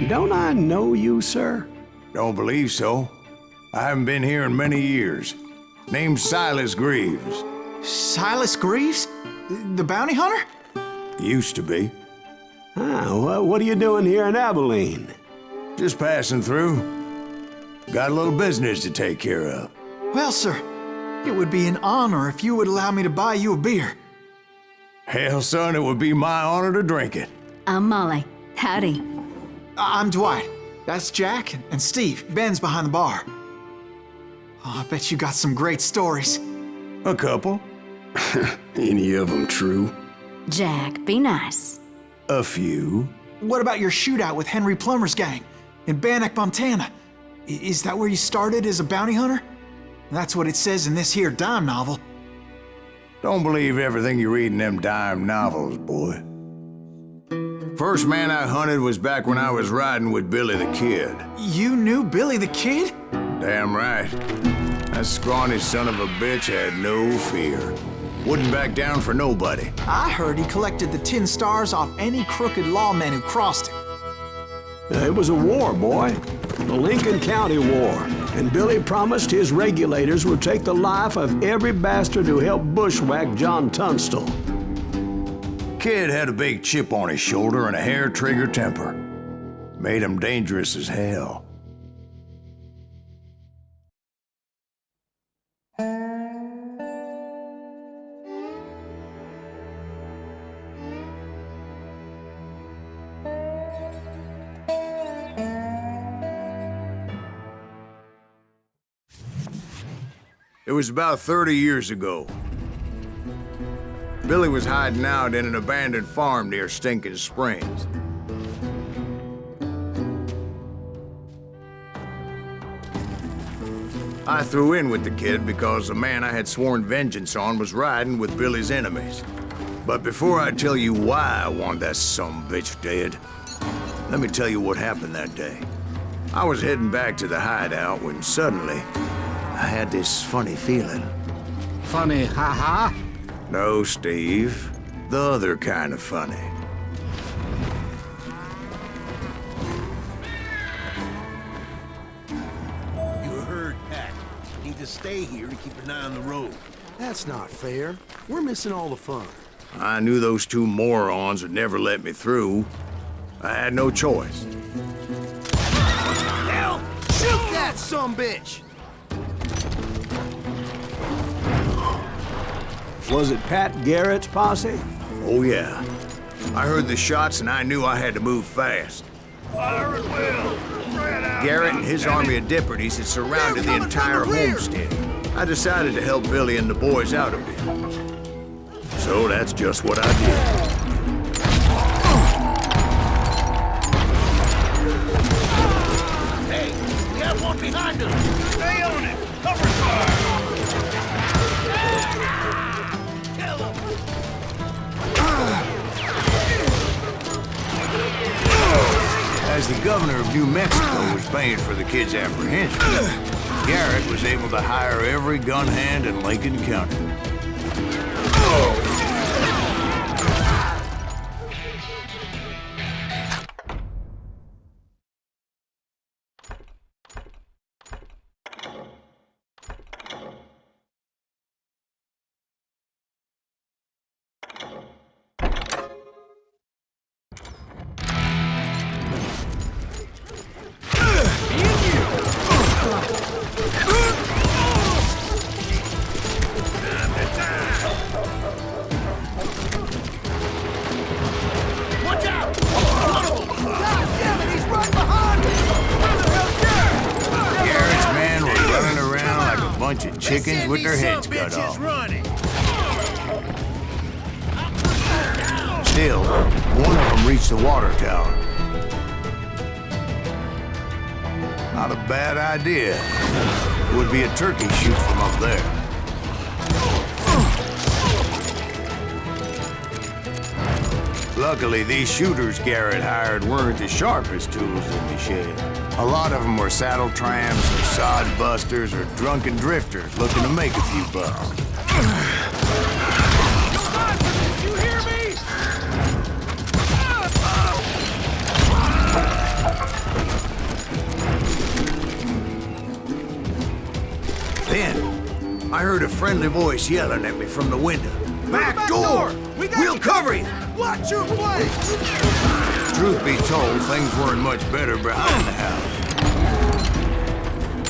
Don't I know you, sir? Don't believe so. I haven't been here in many years. Name's Silas Greaves. Silas Greaves? The bounty hunter? Used to be. Ah, what are you doing here in Abilene? Just passing through. Got a little business to take care of. Well, sir, it would be an honor if you would allow me to buy you a beer. Hell, son, it would be my honor to drink it. I'm Molly. Howdy. I'm Dwight. That's Jack and Steve. Ben's behind the bar. Oh, I bet you got some great stories. A couple. Any of them true? Jack, be nice. A few. What about your shootout with Henry Plummer's gang in Bannock, Montana? Is that where you started as a bounty hunter? That's what it says in this here dime novel. Don't believe everything you read in them dime novels, boy. First man I hunted was back when I was riding with Billy the Kid. You knew Billy the Kid? Damn right. That scrawny son of a bitch had no fear. Wouldn't back down for nobody. I heard he collected the 10 stars off any crooked lawmen who crossed him. It was a war, boy. The Lincoln County War. And Billy promised his regulators would take the life of every bastard who helped bushwhack John Tunstall. Kid had a big chip on his shoulder and a hair-trigger temper. Made him dangerous as hell. It was about 30 years ago. Billy was hiding out in an abandoned farm near Stinking Springs. I threw in with the kid because the man I had sworn vengeance on was riding with Billy's enemies. But before I tell you why I want that sumbitch dead, let me tell you what happened that day. I was heading back to the hideout when suddenly I had this funny feeling. Funny, haha? No, Steve. The other kind of funny. You heard, Pat. Need to stay here to keep an eye on the road. That's not fair. We're missing all the fun. I knew those two morons would never let me through. I had no choice. Hell, shoot that sumbitch! Was it Pat Garrett's posse? Oh, yeah. I heard the shots and I knew I had to move fast. Fire at will! Garrett and his army of deputies had surrounded the entire homestead. I decided to help Billy and the boys out a bit. So that's just what I did. Hey, we got one behind us! Stay on it! Cover fire! Kill him! As the governor of New Mexico was paying for the kid's apprehension, Garrett was able to hire every gun hand in Lincoln County. Watch out! God damn it, he's right behind me! Where the hell's Garrett? Garrett's men were running around like a bunch of chickens with their heads cut off. Still, one of them reached the water tower. Not a bad idea. It would be a turkey shoot from up there. Luckily, these shooters Garrett hired weren't the sharpest tools in the shed. A lot of them were saddle tramps, or sod busters, or drunken drifters looking to make a few bucks. You hear me? heard a friendly voice yelling at me from the window. Back door! We'll cover you! Watch your place! Truth be told, things weren't much better behind the house.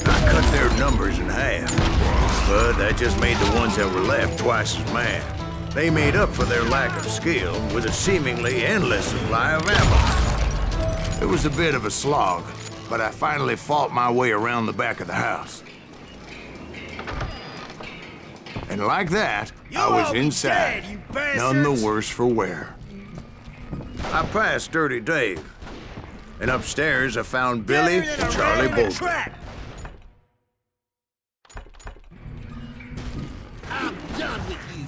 I cut their numbers in half, but that just made the ones that were left twice as mad. They made up for their lack of skill with a seemingly endless supply of ammo. It was a bit of a slog, but I finally fought my way around the back of the house. And like that, I was inside, none the worse for wear. I passed Dirty Dave, and upstairs I found Billy and Charlie Bolton. I'm done with you.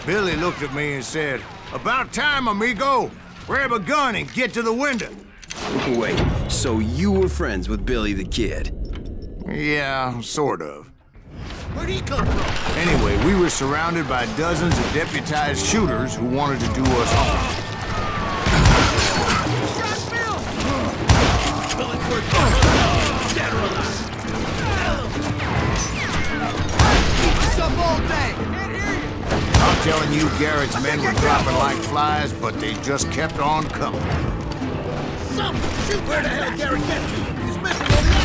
Billy looked at me and said, "About time, amigo. Grab a gun and get to the window." Wait, so you were friends with Billy the Kid? Yeah, sort of. Where'd he come from? Anyway, we were surrounded by dozens of deputized shooters who wanted to do us harm. Shot Bill! Billy's worth dead or alive. Keep us up all day. Can't hear you. I'm telling you, Garrett's men were dropping like flies, but they just kept on coming. Shoot! Where the hell Garrett get to? He's missing all the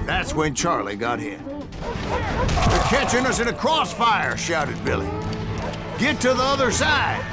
That's when Charlie got hit. "They're catching us in a crossfire," shouted Billy. "Get to the other side."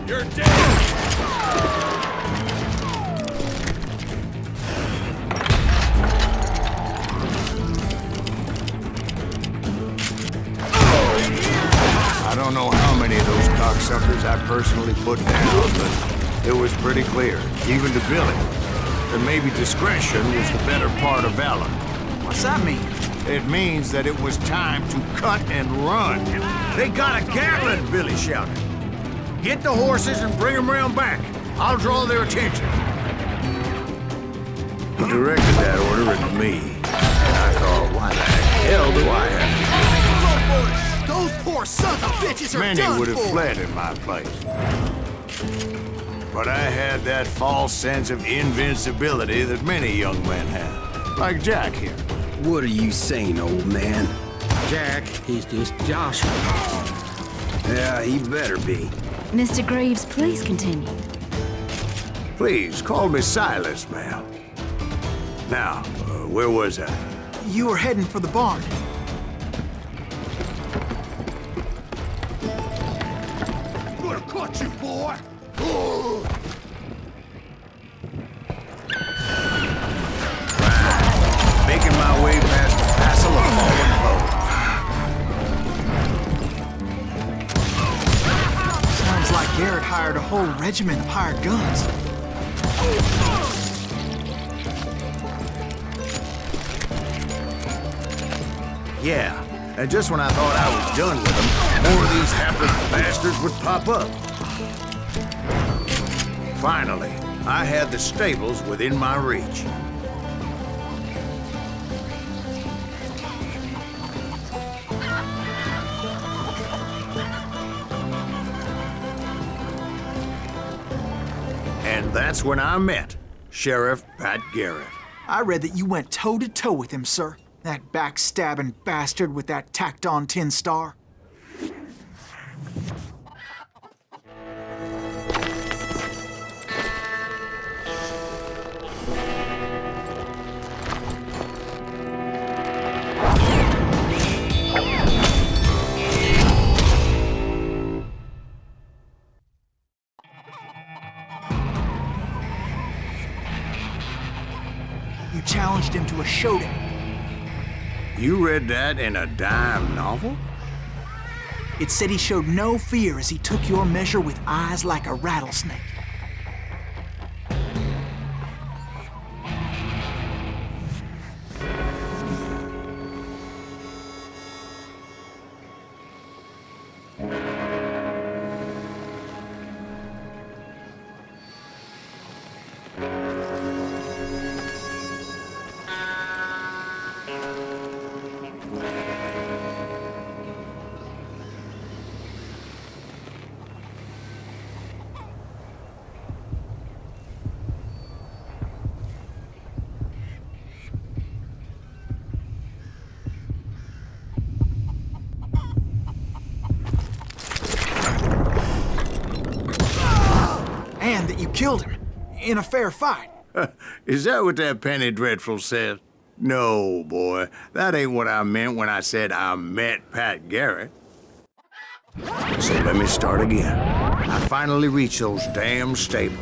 You're dead! I don't know how many of those cocksuckers I personally put down, but it was pretty clear, even to Billy, that maybe discretion was the better part of valor. What's that mean? It means that it was time to cut and run. "They got a Gatling!" Billy shouted. "Get the horses and bring them round back. I'll draw their attention." He directed that order at me, and I thought, why the hell do I have Those poor sons of bitches to? are Many done would have for. fled in my place. But I had that false sense of invincibility that many young men have, like Jack here. What are you saying, old man? Jack, he's just joshing. Yeah, he better be. Mr. Greaves, please continue. Please, call me Silas, ma'am. Now, where was I? You were heading for the barn. Gonna cut you, boy! Making my way past the passel of fallen foes. Sounds like Garrett hired a whole regiment of hired guns. Yeah, and just when I thought I was done with them, more of these hapless bastards would pop up. Finally, I had the stables within my reach. And that's when I met Sheriff Pat Garrett. I read that you went toe-to-toe with him, sir. That backstabbing bastard with that tacked-on tin star. have showed him. You read that in a dime novel? It said he showed no fear as he took your measure with eyes like a rattlesnake. And that you killed him in a fair fight. Is that what that Penny Dreadful said? No, boy. That ain't what I meant when I said I met Pat Garrett. So let me start again. I finally reached those damn stables.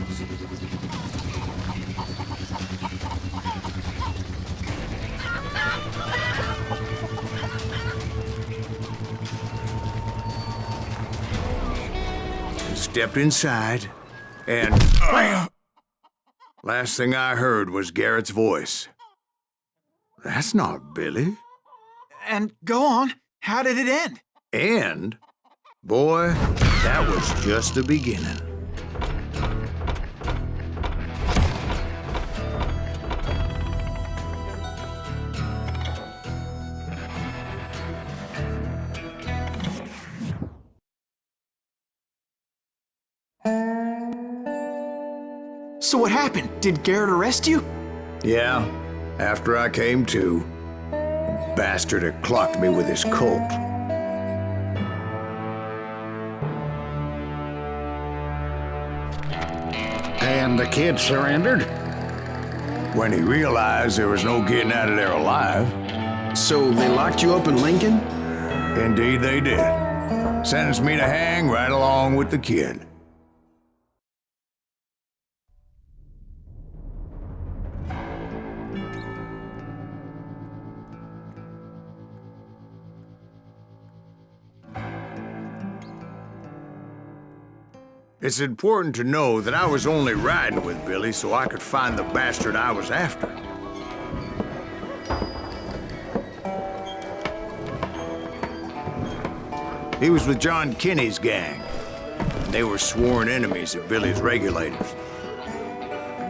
Stepped inside, and last thing I heard was Garrett's voice. That's not Billy. And go on, how did it end? And, boy, that was just the beginning. So what happened? Did Garrett arrest you? Yeah, after I came to, the bastard had clocked me with his Colt. And the kid surrendered? When he realized there was no getting out of there alive. So they locked you up in Lincoln? Indeed they did. Sentenced me to hang right along with the kid. It's important to know that I was only riding with Billy so I could find the bastard I was after. He was with John Kinney's gang. They were sworn enemies of Billy's regulators.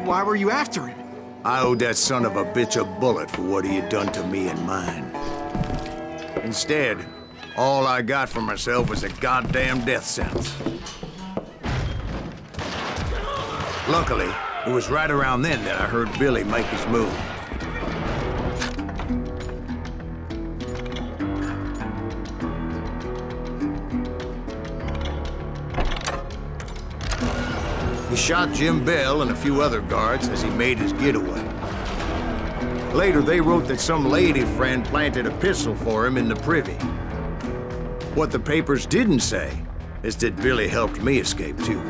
Why were you after him? I owed that son of a bitch a bullet for what he had done to me and mine. Instead, all I got for myself was a goddamn death sentence. Luckily, it was right around then that I heard Billy make his move. He shot Jim Bell and a few other guards as he made his getaway. Later, they wrote that some lady friend planted a pistol for him in the privy. What the papers didn't say is that Billy helped me escape, too.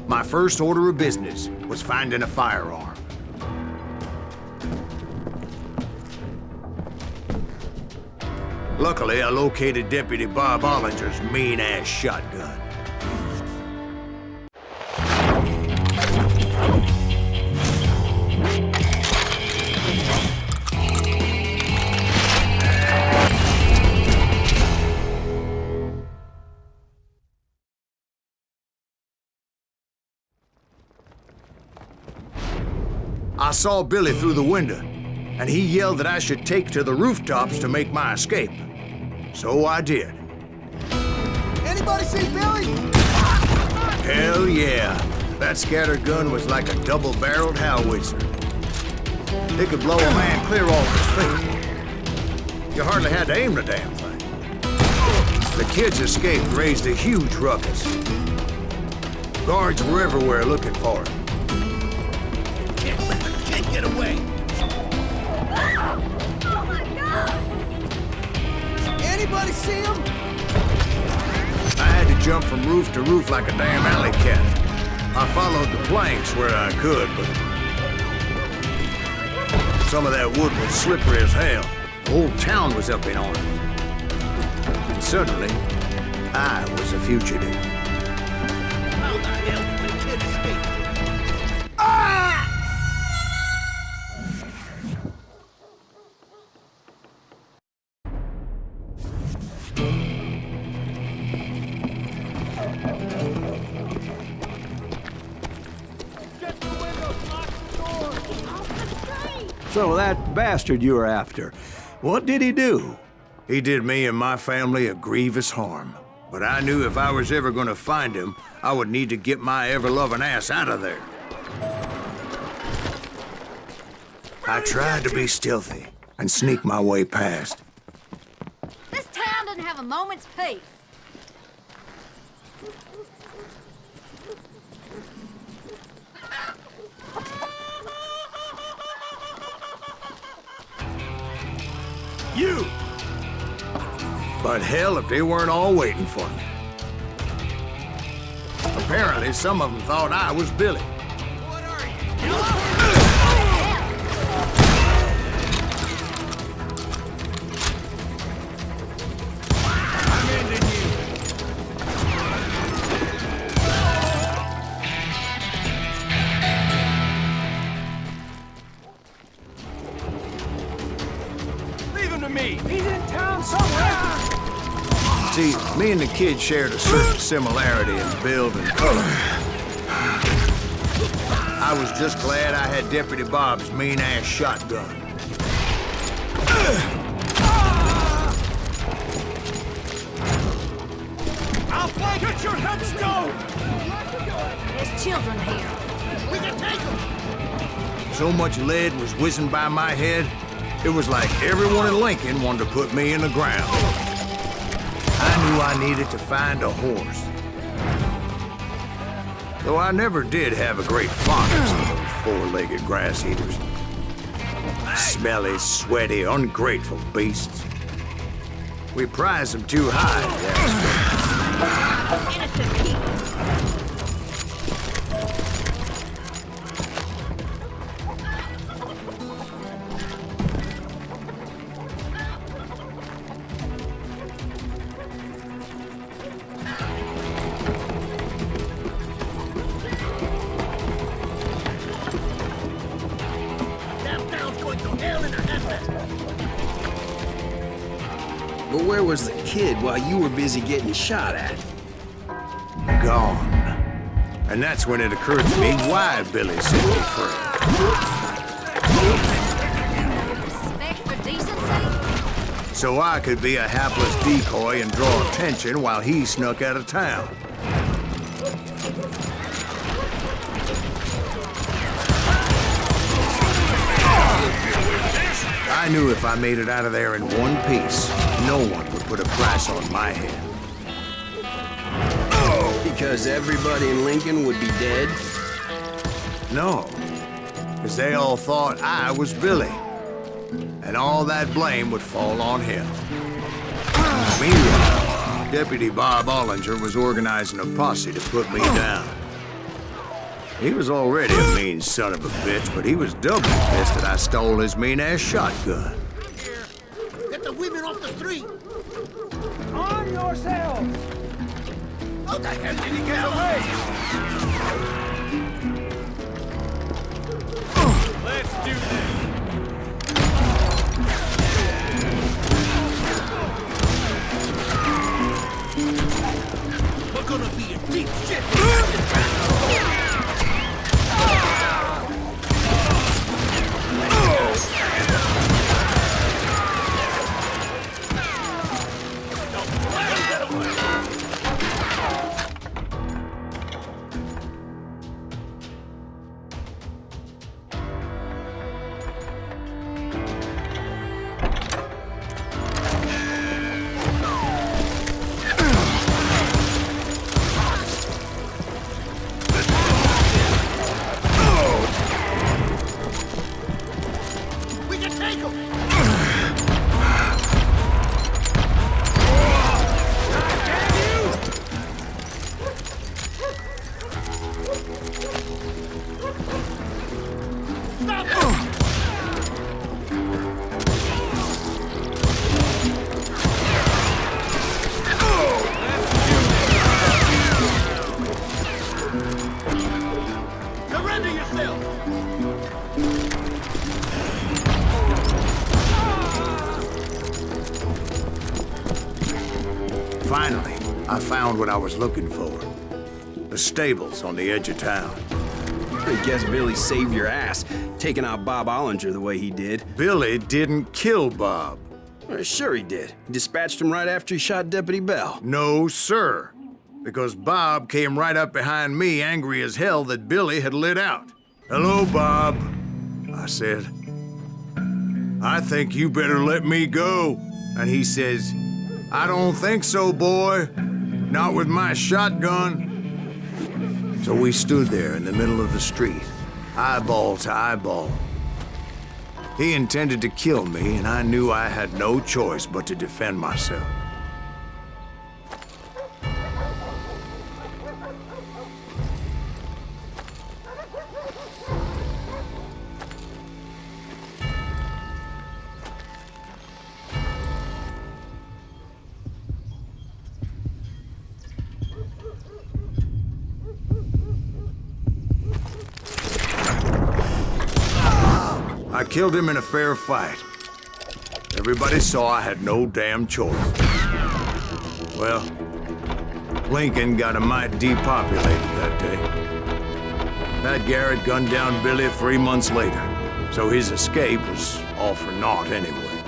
My first order of business was finding a firearm. Luckily, I located Deputy Bob Ollinger's mean-ass shotgun. I saw Billy through the window, and he yelled that I should take to the rooftops to make my escape. So I did. Anybody see Billy? Hell yeah. That scattered gun was like a double-barreled howitzer. It could blow a man clear off his feet. You hardly had to aim the damn thing. The kid's escape raised a huge ruckus. Guards were everywhere looking for him. Can't get away. Oh my God! Anybody see him? I had to jump from roof to roof like a damn alley cat. I followed the planks where I could, but some of that wood was slippery as hell. The whole town was up in arms. And suddenly, I was a fugitive. How the hell did the kid escape? So that bastard you were after, what did he do? He did me and my family a grievous harm. But I knew if I was ever gonna find him, I would need to get my ever-loving ass out of there. I tried to be stealthy and sneak my way past. This town doesn't have a moment's peace. You! But hell, if they weren't all waiting for me. Apparently, some of them thought I was Billy. What are you? I'm ending you. Leave him to me. He's in town somewhere. See, me and the kid shared a certain similarity in build and I was just glad I had Deputy Bob's mean-ass shotgun. I'll flank. Get your headstone. There's children here. We can take him. So much lead was whizzing by my head, it was like everyone in Lincoln wanted to put me in the ground. I knew I needed to find a horse. Though I never did have a great fondness for those four-legged grass eaters. Smelly, sweaty, ungrateful beasts. We prized them too high, yes. Innocent people. But where was the kid while you were busy getting shot at? Gone. And that's when it occurred to me why Billy set me free. Respect for decency? So I could be a hapless decoy and draw attention while he snuck out of town. I knew if I made it out of there in one piece, no one would put a price on my head. Because everybody in Lincoln would be dead? No, because they all thought I was Billy. And all that blame would fall on him. Meanwhile, Deputy Bob Ollinger was organizing a posse to put me down. He was already a mean son of a bitch, but he was doubly pissed that I stole his mean-ass shotgun. Here. Get the women off the street. Arm yourselves! How the hell did he get away? Let's do this! We're gonna be in deep shit. Finally, I found what I was looking for. The stables on the edge of town. I guess Billy saved your ass, taking out Bob Ollinger the way he did. Billy didn't kill Bob. Well, sure he did. He dispatched him right after he shot Deputy Bell. No, sir. Because Bob came right up behind me, angry as hell that Billy had lit out. "Hello, Bob," I said. "I think you better let me go." And he says, "I don't think so, boy. Not with my shotgun." So we stood there in the middle of the street, eyeball to eyeball. He intended to kill me, and I knew I had no choice but to defend myself. I killed him in a fair fight. Everybody saw I had no damn choice. Well, Lincoln got a mite depopulated that day. Pat Garrett gunned down Billy 3 months later, so his escape was all for naught anyway.